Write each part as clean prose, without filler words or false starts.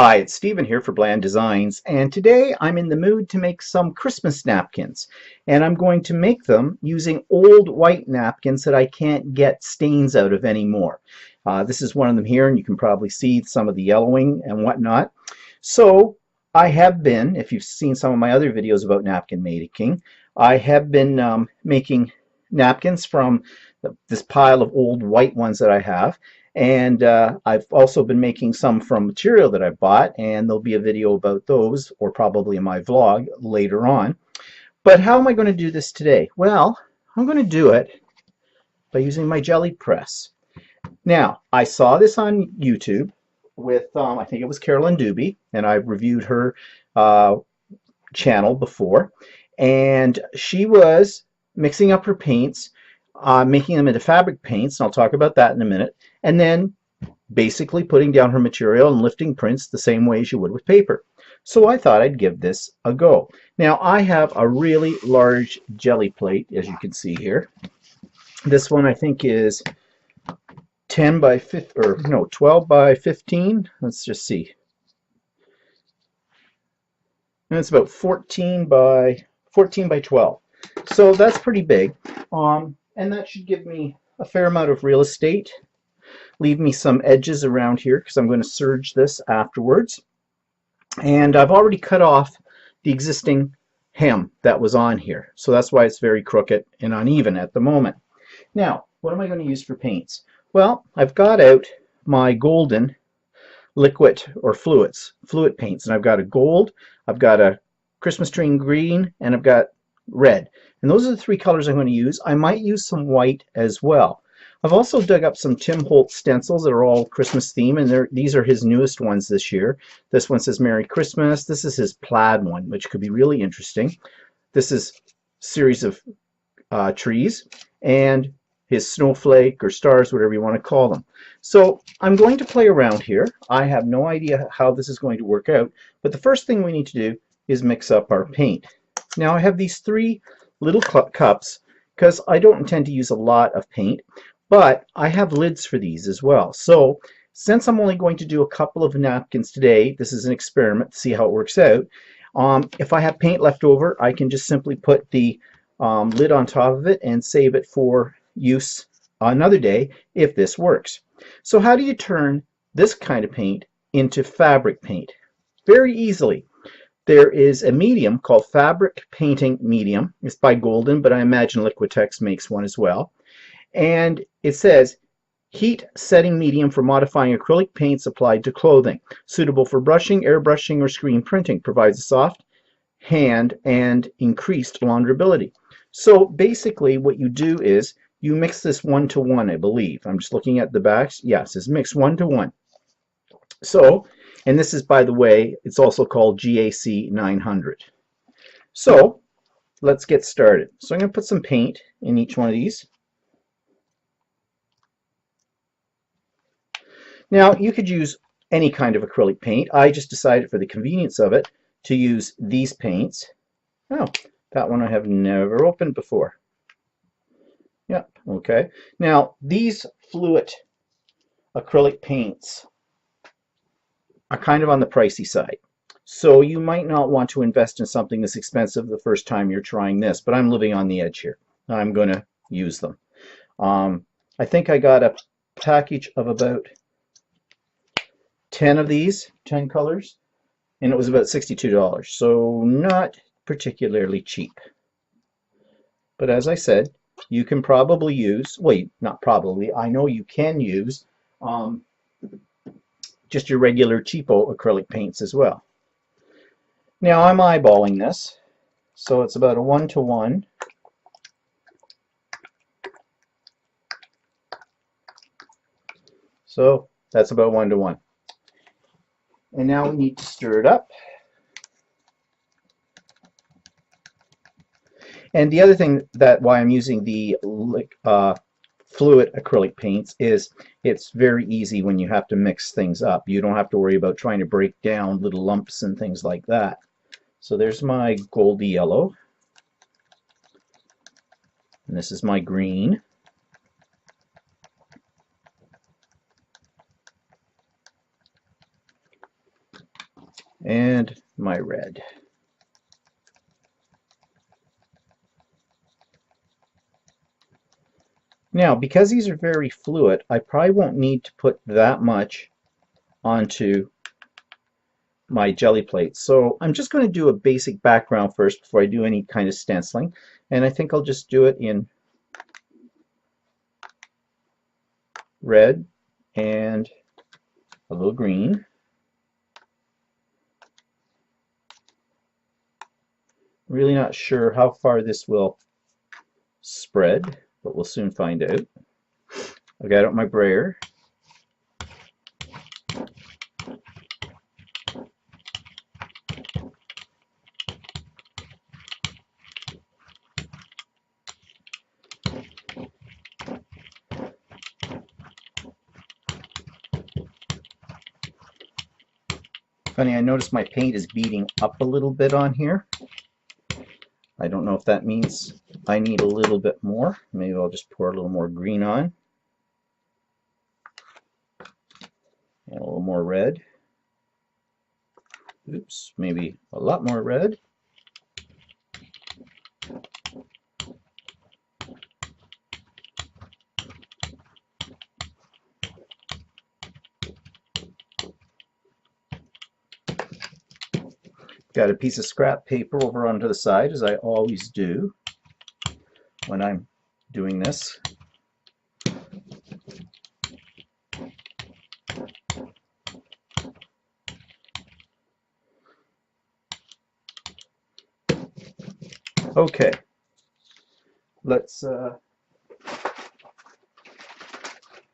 Hi, it's Stephen here for Bland Designs, and today I'm in the mood to make some Christmas napkins. And I'm going to make them using old white napkins that I can't get stains out of anymore. This is one of them here, and you can probably see some of the yellowing and whatnot. So I have been, if you've seen some of my other videos about napkin making, I have been making napkins from this pile of old white ones that I have. And I've also been making some from material that I bought, and there'll be a video about those, or probably in my vlog later on. But how am I going to do this today? Well, I'm going to do it by using my jelly press. Now, I saw this on YouTube with, I think it was Carolyn Doobie, and I've reviewed her channel before. And she was mixing up her paints, making them into fabric paints, and I'll talk about that in a minute, and then basically putting down her material and lifting prints the same way as you would with paper. So I thought I'd give this a go. Now I have a really large jelly plate, as you can see here. This one I think is 10 by 15, or no, 12 by 15. Let's just see. And it's about 14 by 12. So that's pretty big. And that should give me a fair amount of real estate. Leave me some edges around here because I'm going to serge this afterwards. And I've already cut off the existing hem that was on here. So that's why it's very crooked and uneven at the moment. Now, what am I going to use for paints? Well, I've got out my golden liquid or fluid paints. And I've got a gold, I've got a Christmas tree green, and I've got red. And those are the three colors I'm going to use. I might use some white as well. I've also dug up some Tim Holtz stencils that are all Christmas theme, and these are his newest ones this year. This one says Merry Christmas. This is his plaid one, which could be really interesting. This is a series of trees, and his snowflake or stars, whatever you want to call them. So I'm going to play around here. I have no idea how this is going to work out, but the first thing we need to do is mix up our paint. Now I have these three little cups because I don't intend to use a lot of paint, but I have lids for these as well. So since I'm only going to do a couple of napkins today, this is an experiment to see how it works out. If I have paint left over, I can just simply put the lid on top of it and save it for use another day if this works. So how do you turn this kind of paint into fabric paint? Very easily. There is a medium called Fabric Painting Medium. It's by Golden, but I imagine Liquitex makes one as well. And it says, heat setting medium for modifying acrylic paints applied to clothing. Suitable for brushing, airbrushing, or screen printing. Provides a soft hand and increased launderability. So basically what you do is you mix this 1-to-1, I believe. I'm just looking at the backs. Yes, it's mixed 1-to-1. So, and this is, by the way, it's also called GAC 900. So let's get started. So I'm going to put some paint in each one of these. Now you could use any kind of acrylic paint. I just decided for the convenience of it to use these paints. Oh, that one I have never opened before. Yep, okay. Now these fluid acrylic paints are kind of on the pricey side. So you might not want to invest in something this expensive the first time you're trying this, but I'm living on the edge here. I'm going to use them. I think I got a package of about 10 of these, 10 colors, and it was about $62. So not particularly cheap. But as I said, you can probably use, well, not probably, I know you can use just your regular cheapo acrylic paints as well. Now I'm eyeballing this, so it's about a 1-to-1. So that's about 1-to-1. And now we need to stir it up. And the other thing that why I'm using the fluid acrylic paints is it's very easy when you have to mix things up. You don't have to worry about trying to break down little lumps and things like that. So there's my goldy yellow. And this is my green. and my red. Now, because these are very fluid, I probably won't need to put that much onto my jelly plate. So I'm just going to do a basic background first before I do any kind of stenciling. And I think I'll just do it in red and a little green. Really not sure how far this will spread, but we'll soon find out. I've got out my brayer. Funny, I noticed my paint is beading up a little bit on here. I don't know if that means I need a little bit more. Maybe I'll just pour a little more green on. And a little more red. Oops, maybe a lot more red. Got a piece of scrap paper over onto the side, as I always do when I'm doing this. Okay, let's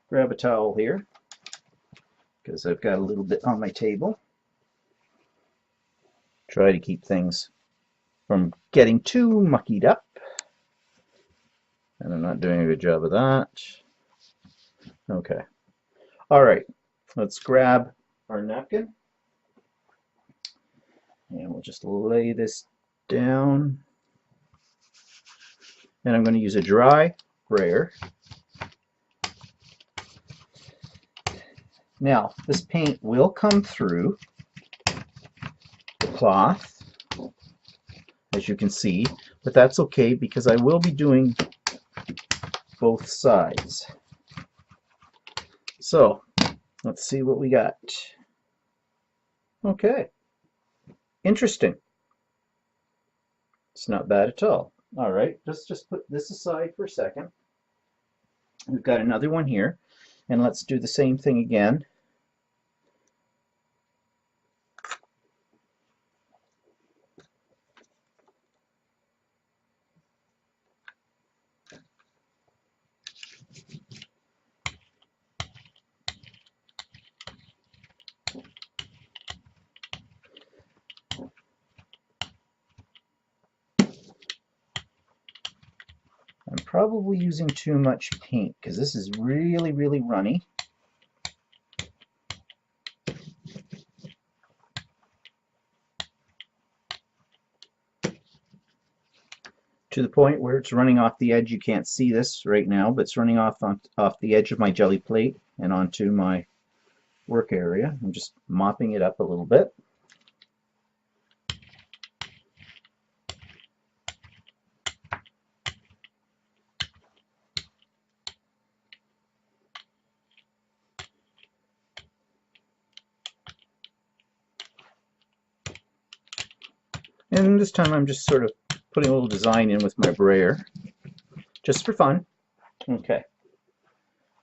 grab a towel here, because I've got a little bit on my table. Try to keep things from getting too muckied up. And I'm not doing a good job of that. Okay. All right. Let's grab our napkin. And we'll just lay this down. And I'm going to use a dry brayer. Now, this paint will come through the cloth, as you can see, but that's okay because I will be doing both sides. So, let's see what we got. Okay. Interesting. It's not bad at all. All right, let's just put this aside for a second. We've got another one here, and let's do the same thing again. I'm probably using too much paint because this is really, really runny. To the point where it's running off the edge. You can't see this right now, but it's running off the edge of my jelly plate and onto my work area. I'm just mopping it up a little bit. And this time I'm just sort of putting a little design in with my brayer, just for fun. Okay,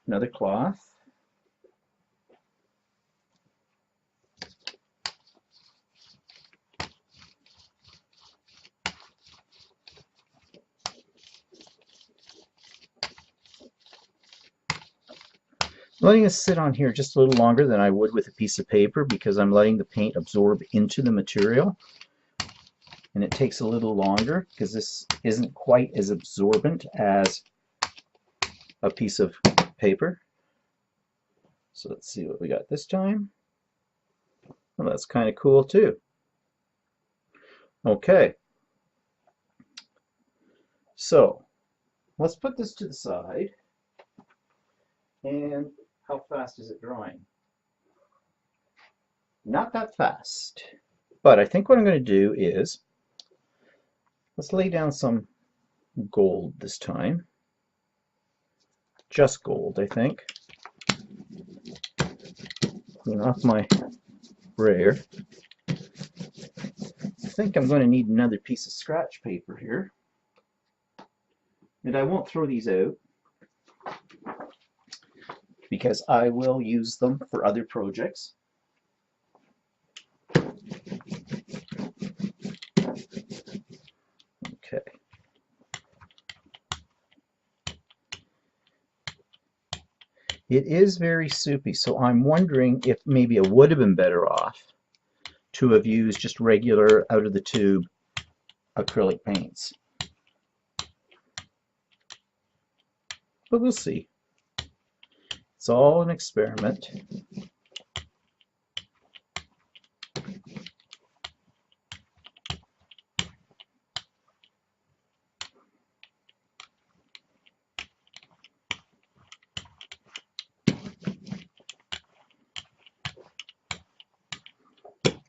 another cloth. Letting this sit on here just a little longer than I would with a piece of paper because I'm letting the paint absorb into the material. And it takes a little longer because this isn't quite as absorbent as a piece of paper. So let's see what we got this time. Well, that's kind of cool too. Okay. So let's put this to the side. And how fast is it drawing? Not that fast. But I think what I'm going to do is, let's lay down some gold this time. Just gold, I think. Clean off my brayer. I think I'm going to need another piece of scratch paper here. And I won't throw these out because I will use them for other projects. Okay. It is very soupy, so I'm wondering if maybe I would have been better off to have used just regular out of the tube acrylic paints. But we'll see. It's all an experiment.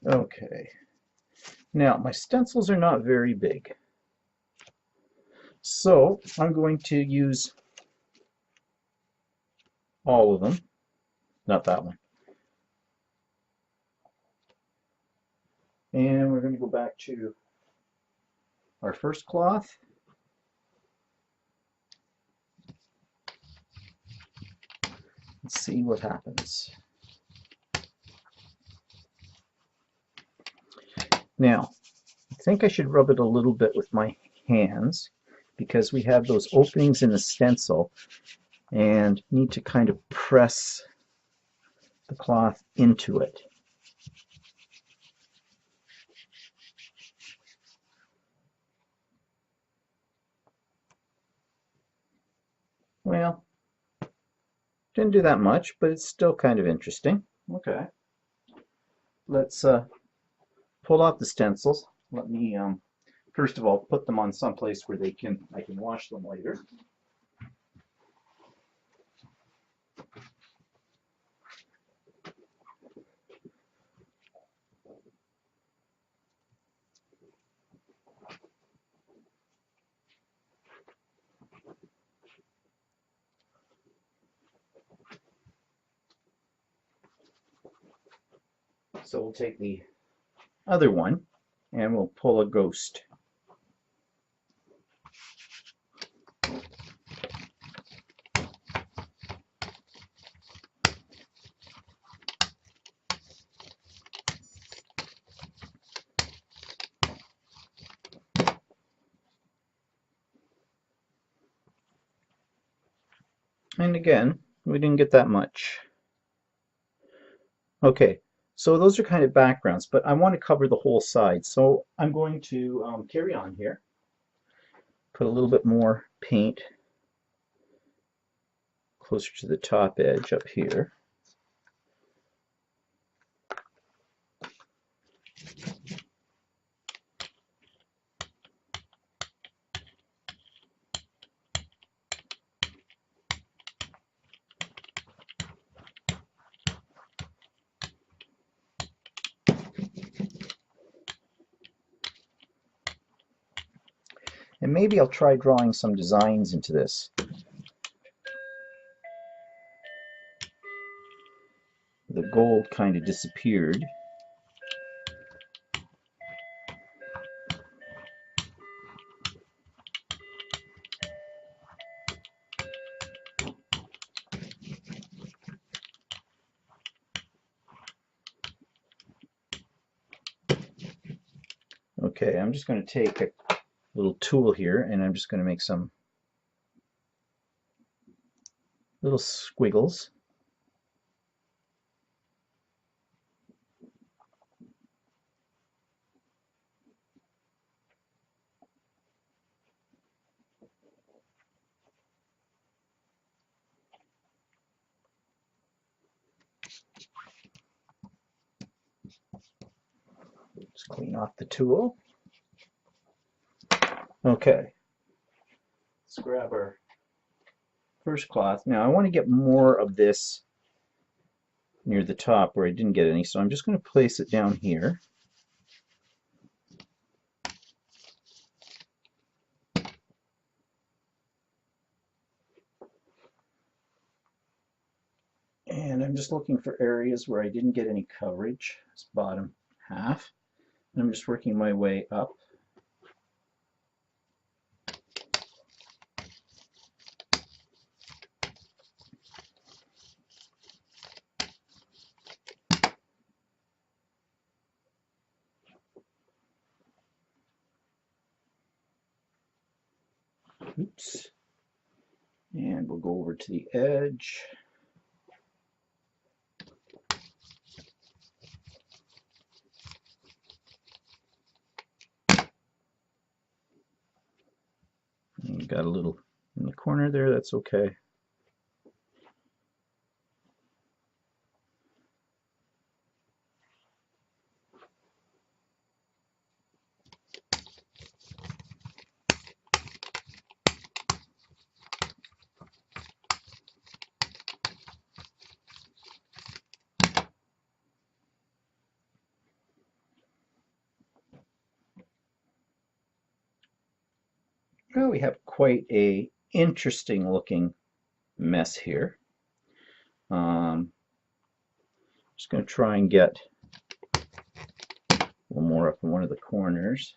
Okay. Now, my stencils are not very big. So, I'm going to use all of them. Not that one. And we're going to go back to our first cloth. Let's see what happens. Now, I think I should rub it a little bit with my hands because we have those openings in the stencil and need to kind of press the cloth into it. Well, didn't do that much, but it's still kind of interesting. Okay. Let's pull off the stencils. Let me first of all put them on someplace where I can wash them later. So we'll take the other one and we'll pull a ghost. And again, we didn't get that much. Okay, so those are kind of backgrounds, but I want to cover the whole side. So I'm going to carry on here. Put a little bit more paint closer to the top edge up here. And maybe I'll try drawing some designs into this. The gold kind of disappeared. Okay, I'm just going to take a little tool here and I'm just going to make some little squiggles. Just clean off the tool. Okay, let's grab our first cloth. Now I want to get more of this near the top where I didn't get any, so I'm just going to place it down here. And I'm just looking for areas where I didn't get any coverage, this bottom half. And I'm just working my way up. Oops. And we'll go over to the edge. And got a little in the corner there, that's okay. Well, we have quite a interesting looking mess here. Just going to try and get a little more up in one of the corners.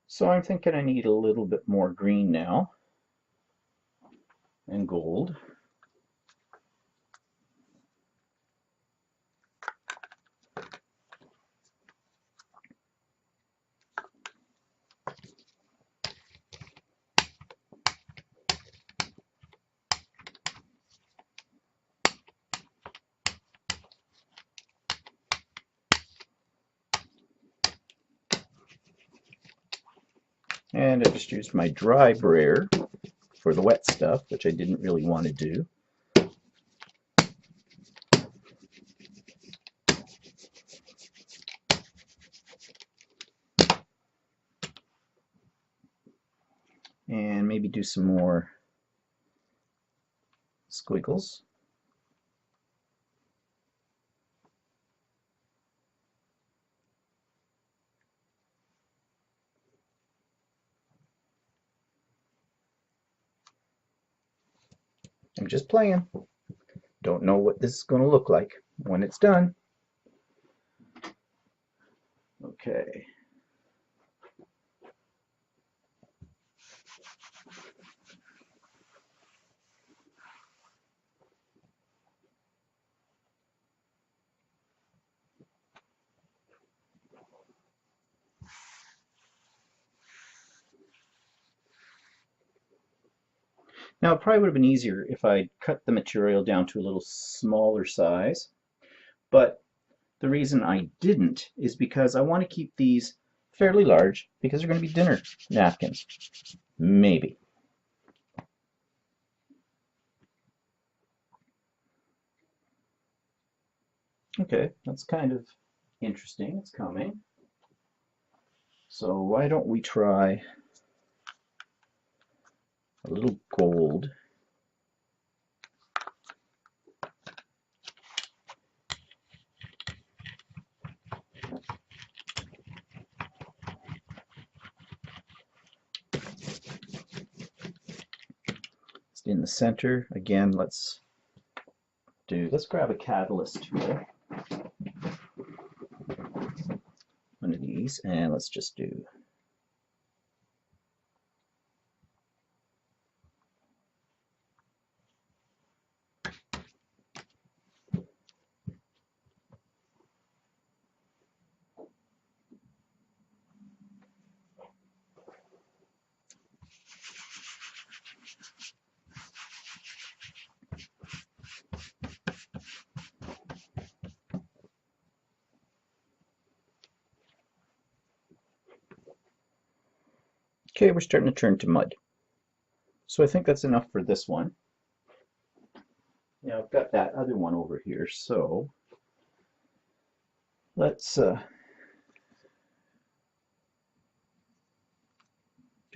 So I'm thinking I need a little bit more green now and gold. And I just used my dry brayer for the wet stuff, which I didn't really want to do. And maybe do some more squiggles. I'm just playing. Don't know what this is going to look like when it's done. Okay. Now, it probably would have been easier if I'd cut the material down to a little smaller size, but the reason I didn't is because I want to keep these fairly large because they're going to be dinner napkins. Maybe. Okay, that's kind of interesting. It's coming. So why don't we try a little gold. In the center. Again, let's grab a catalyst tool, one of these, and let's just do okay, we're starting to turn to mud. So I think that's enough for this one. Now I've got that other one over here, so let's do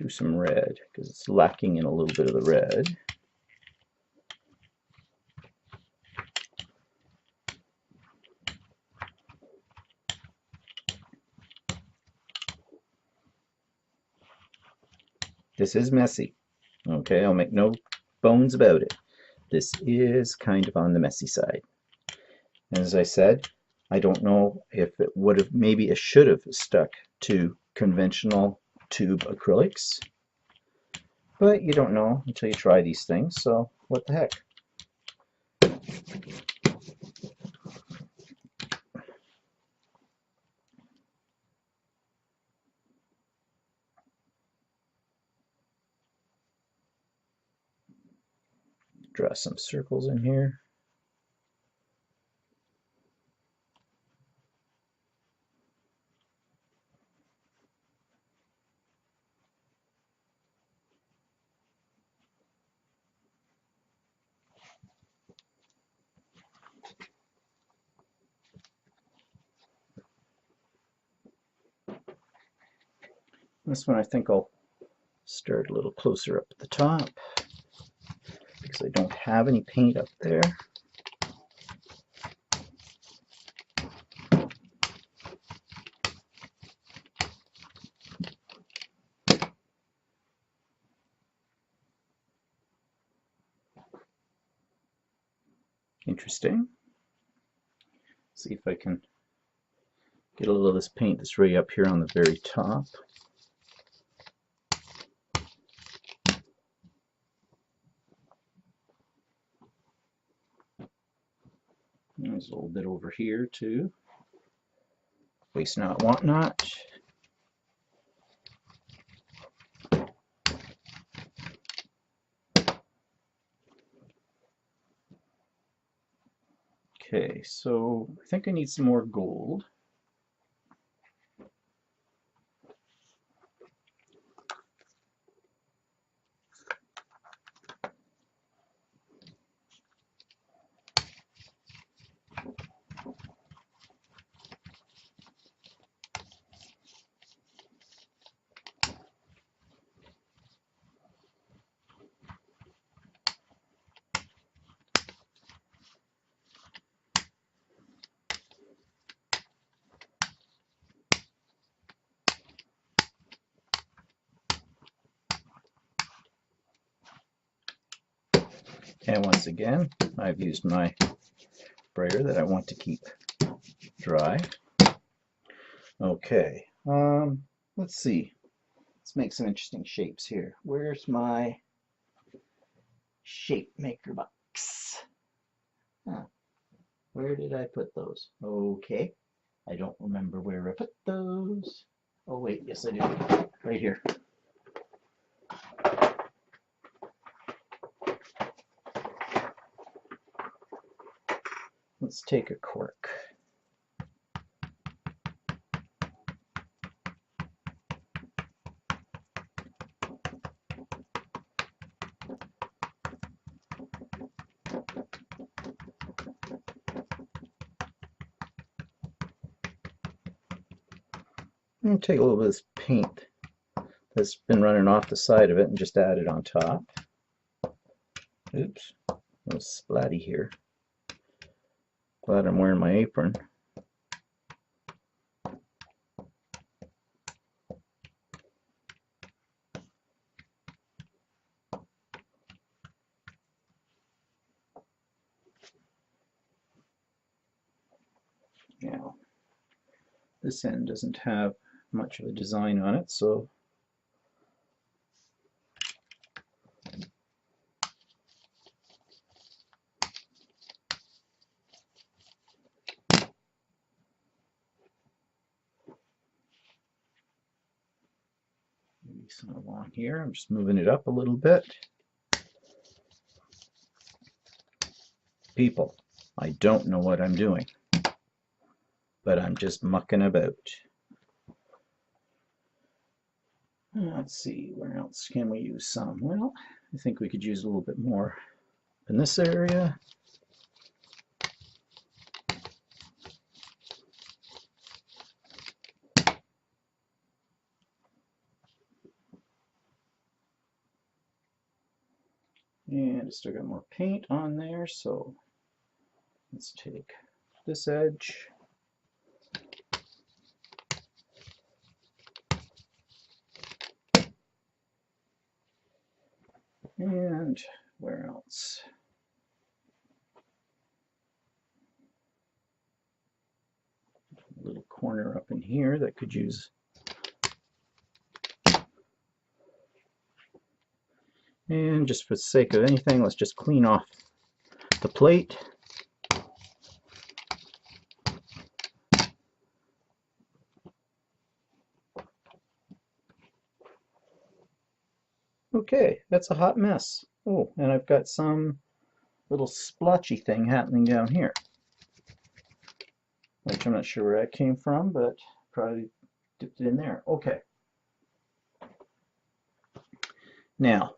some red because it's lacking in a little bit of the red. This is messy. Okay, I'll make no bones about it. This is kind of on the messy side. As I said, I don't know if it would have, maybe it should have stuck to conventional tube acrylics, but you don't know until you try these things, so what the heck. Draw some circles in here. This one I think I'll start a little closer up at the top because I don't have any paint up there. Interesting. See if I can get a little of this paint that's right up here on the very top. There's a little bit over here too. Waste not, want not. Okay, so I think I need some more gold. And once again, I've used my sprayer that I want to keep dry. Okay, let's see. Let's make some interesting shapes here. Where's my shape maker box? Huh. Where did I put those? Okay, I don't remember where I put those. Oh wait, yes I do. Right here. Let's take a cork. I'm going to take a little bit of this paint that's been running off the side of it and just add it on top. Oops, a little splatty here. Glad I'm wearing my apron. Now, this end doesn't have much of a design on it, so maybe some along here. I'm just moving it up a little bit. People, I don't know what I'm doing, but I'm just mucking about. Let's see, where else can we use some? Well, I think we could use a little bit more in this area. And I still got more paint on there, so let's take this edge. And where else? A little corner up in here that could use. And just for the sake of anything, let's just clean off the plate. Okay, that's a hot mess. Oh, and I've got some little splotchy thing happening down here, which I'm not sure where that came from, but probably dipped it in there. Okay. Now,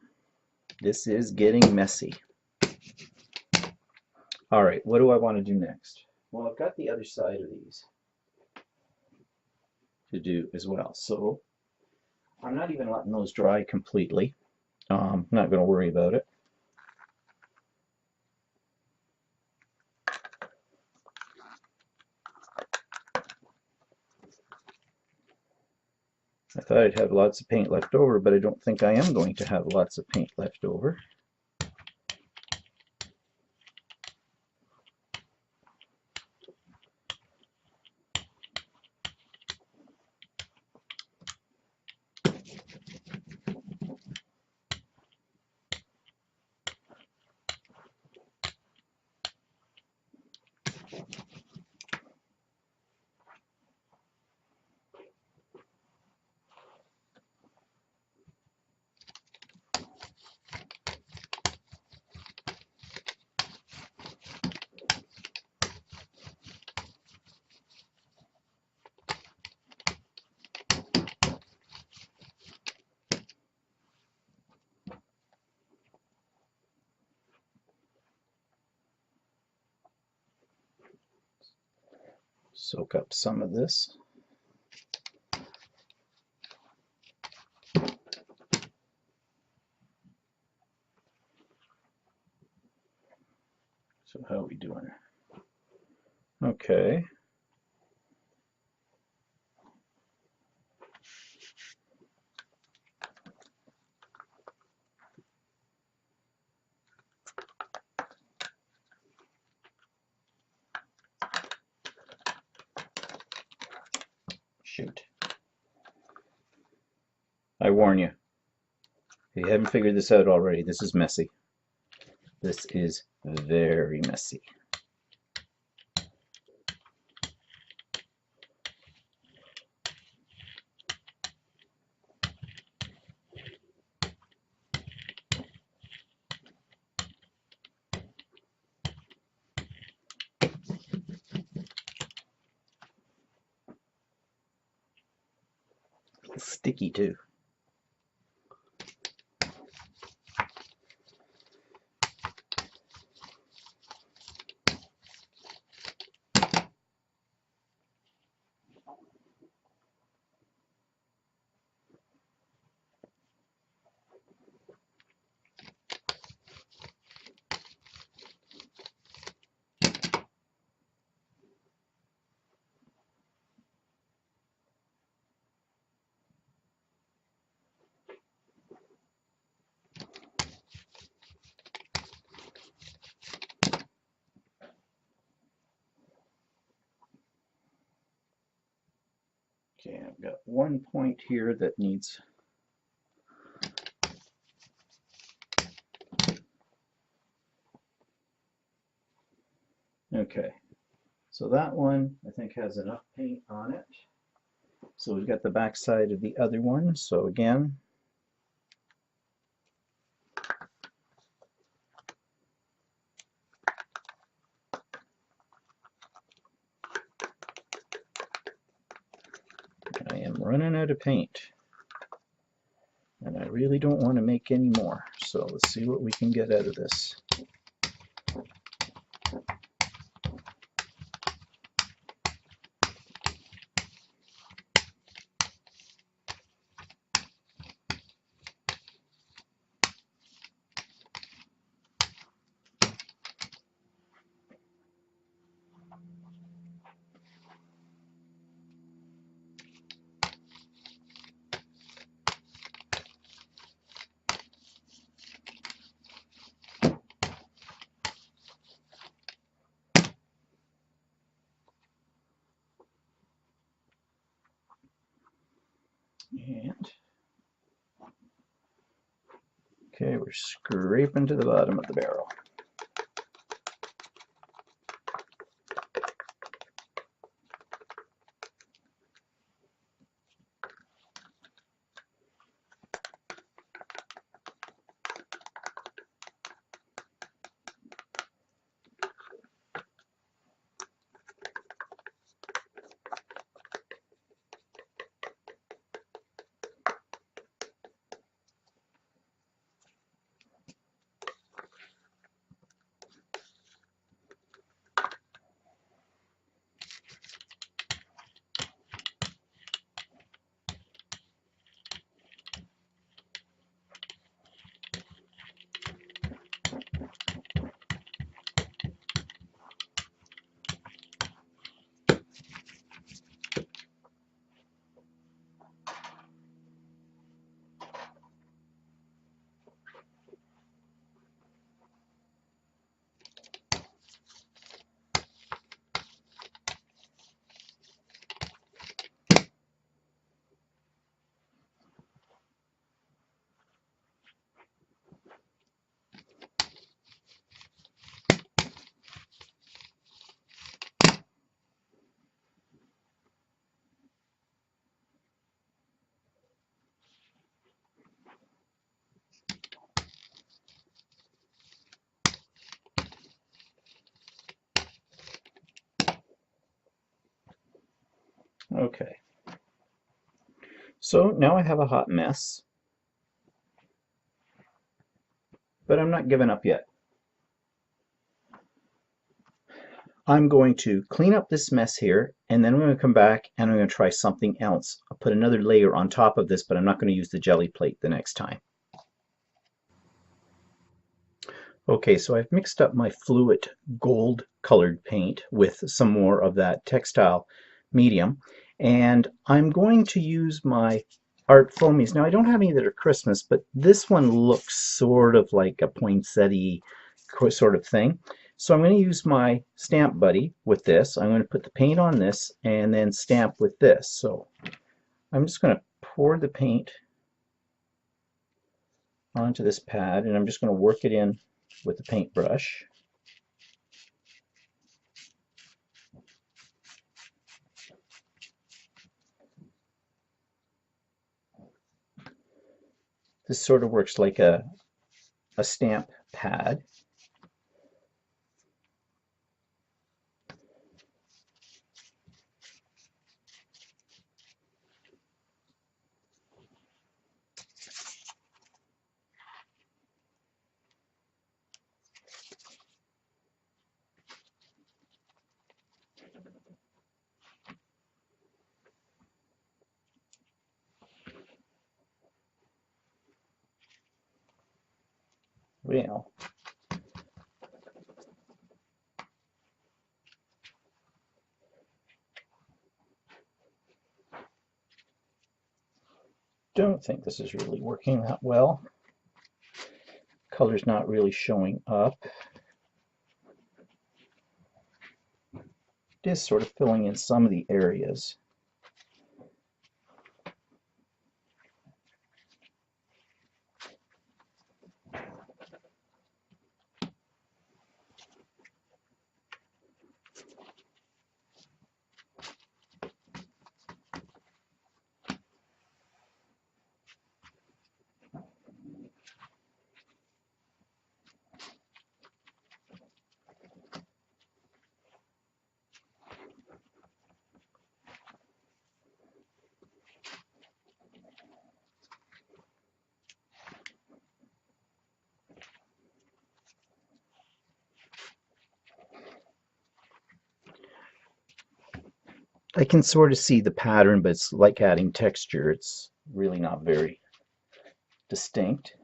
this is getting messy. All right, what do I want to do next? Well, I've got the other side of these to do as well. So I'm not even letting those dry completely. I'm not going to worry about it. I thought I'd have lots of paint left over, but I don't think I am going to have lots of paint left over. Soak up some of this. So how are we doing? Okay. Shoot. I warn you. If you haven't figured this out already, this is messy. This is very messy. It's sticky too. Okay, I've got one point here that needs. Okay, so that one I think has enough paint on it. So we've got the back side of the other one. So again, I am running out of paint. And I really don't want to make any more. So let's see what we can get out of this. Okay, we're scraping to the bottom of the barrel. Okay, so now I have a hot mess, but I'm not giving up yet. I'm going to clean up this mess here, and then I'm going to come back and I'm going to try something else. I'll put another layer on top of this, but I'm not going to use the jelly plate the next time. Okay, so I've mixed up my fluid gold colored paint with some more of that textile medium, and I'm going to use my art foamies. Now I don't have any that are Christmas, but this one looks sort of like a poinsettia sort of thing. So I'm going to use my Stamp Buddy with this. I'm going to put the paint on this and then stamp with this. So I'm just going to pour the paint onto this pad, and I'm just going to work it in with the paintbrush. This sort of works like a stamp pad. Well, don't think this is really working that well. Color's not really showing up. It is sort of filling in some of the areas. I can sort of see the pattern, but it's like adding texture. It's really not very distinct.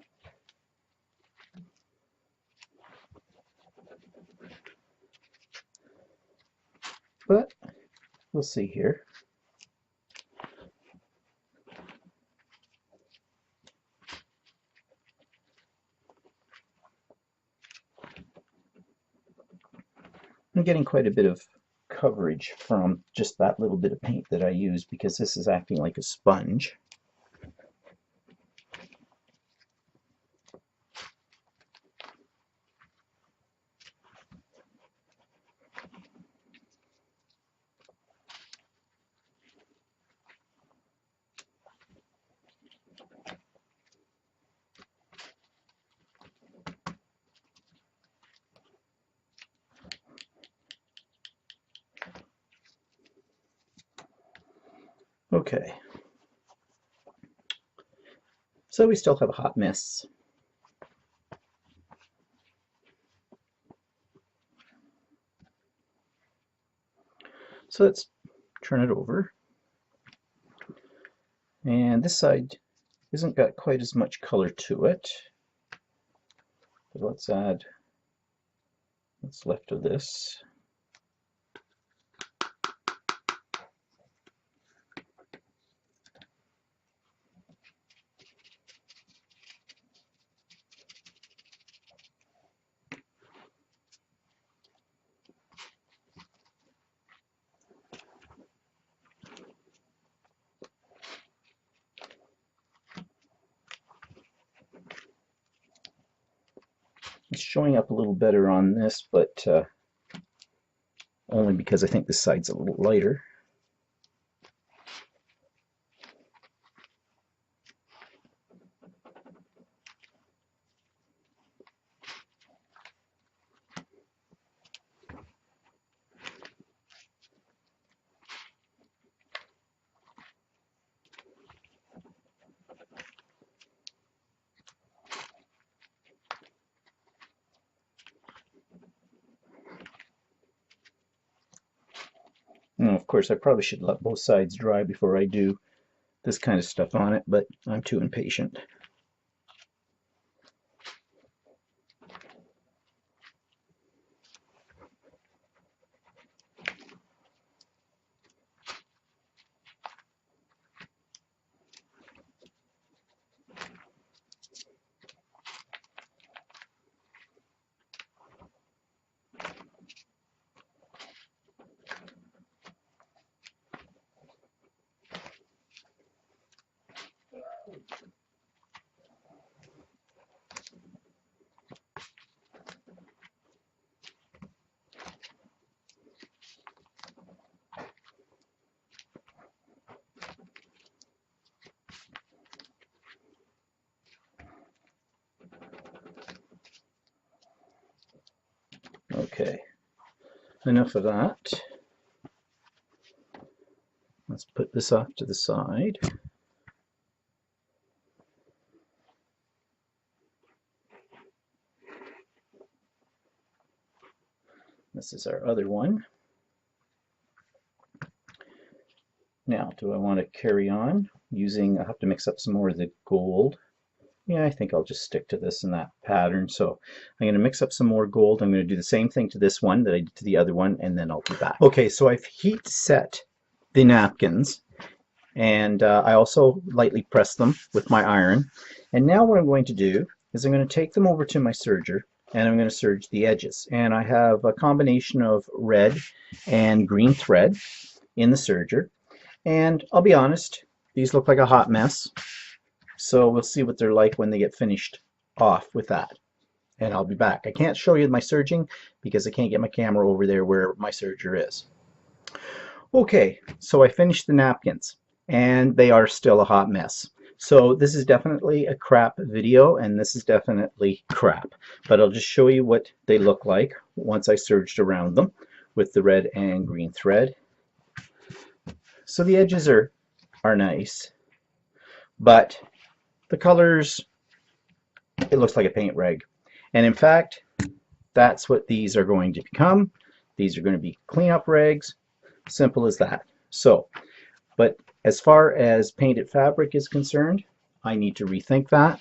But we'll see here. I'm getting quite a bit of coverage from just that little bit of paint that I use because this is acting like a sponge. Okay. So we still have a hot mess. So let's turn it over. And this side isn't got quite as much color to it. But let's add what's left of this. It's showing up a little better on this, but only because I think this side's a little lighter. And of course, I probably should let both sides dry before I do this kind of stuff on it, but I'm too impatient. Okay, enough of that. Let's put this off to the side. This is our other one. Now, do I want to carry on using, I have to mix up some more of the gold. Yeah, I think I'll just stick to this and that pattern. So I'm going to mix up some more gold. I'm going to do the same thing to this one that I did to the other one, and then I'll be back. Okay, so I've heat set the napkins, and I also lightly press them with my iron. And now what I'm going to do is I'm going to take them over to my serger, and I'm going to serge the edges. And I have a combination of red and green thread in the serger. And I'll be honest, these look like a hot mess. So we'll see what they're like when they get finished off with that. And I'll be back. I can't show you my serging because I can't get my camera over there where my serger is. Okay, so I finished the napkins and they are still a hot mess. So this is definitely a crap video and this is definitely crap. But I'll just show you what they look like once I serged around them with the red and green thread. So the edges are nice, but the colors, it looks like a paint rag. And in fact, that's what these are going to become. These are going to be cleanup rags. Simple as that. So, but as far as painted fabric is concerned, I need to rethink that.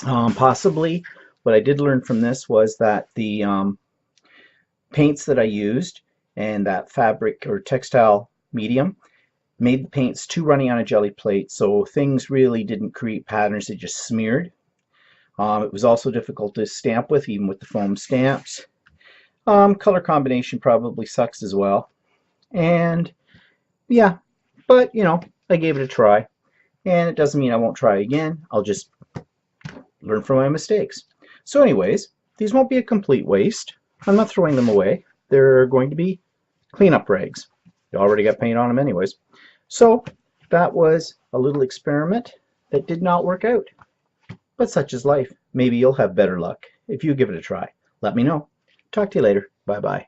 Possibly, what I did learn from this was that the paints that I used and that fabric or textile medium made the paints too runny on a jelly plate, so things really didn't create patterns, they just smeared. It was also difficult to stamp with, even with the foam stamps. Color combination probably sucks as well. And yeah, but you know, I gave it a try. And it doesn't mean I won't try again. I'll just learn from my mistakes. So anyways, these won't be a complete waste. I'm not throwing them away. They're going to be cleanup rags. They already got paint on them anyways. So that was a little experiment that did not work out. But such is life. Maybe you'll have better luck if you give it a try. Let me know. Talk to you later. Bye-bye.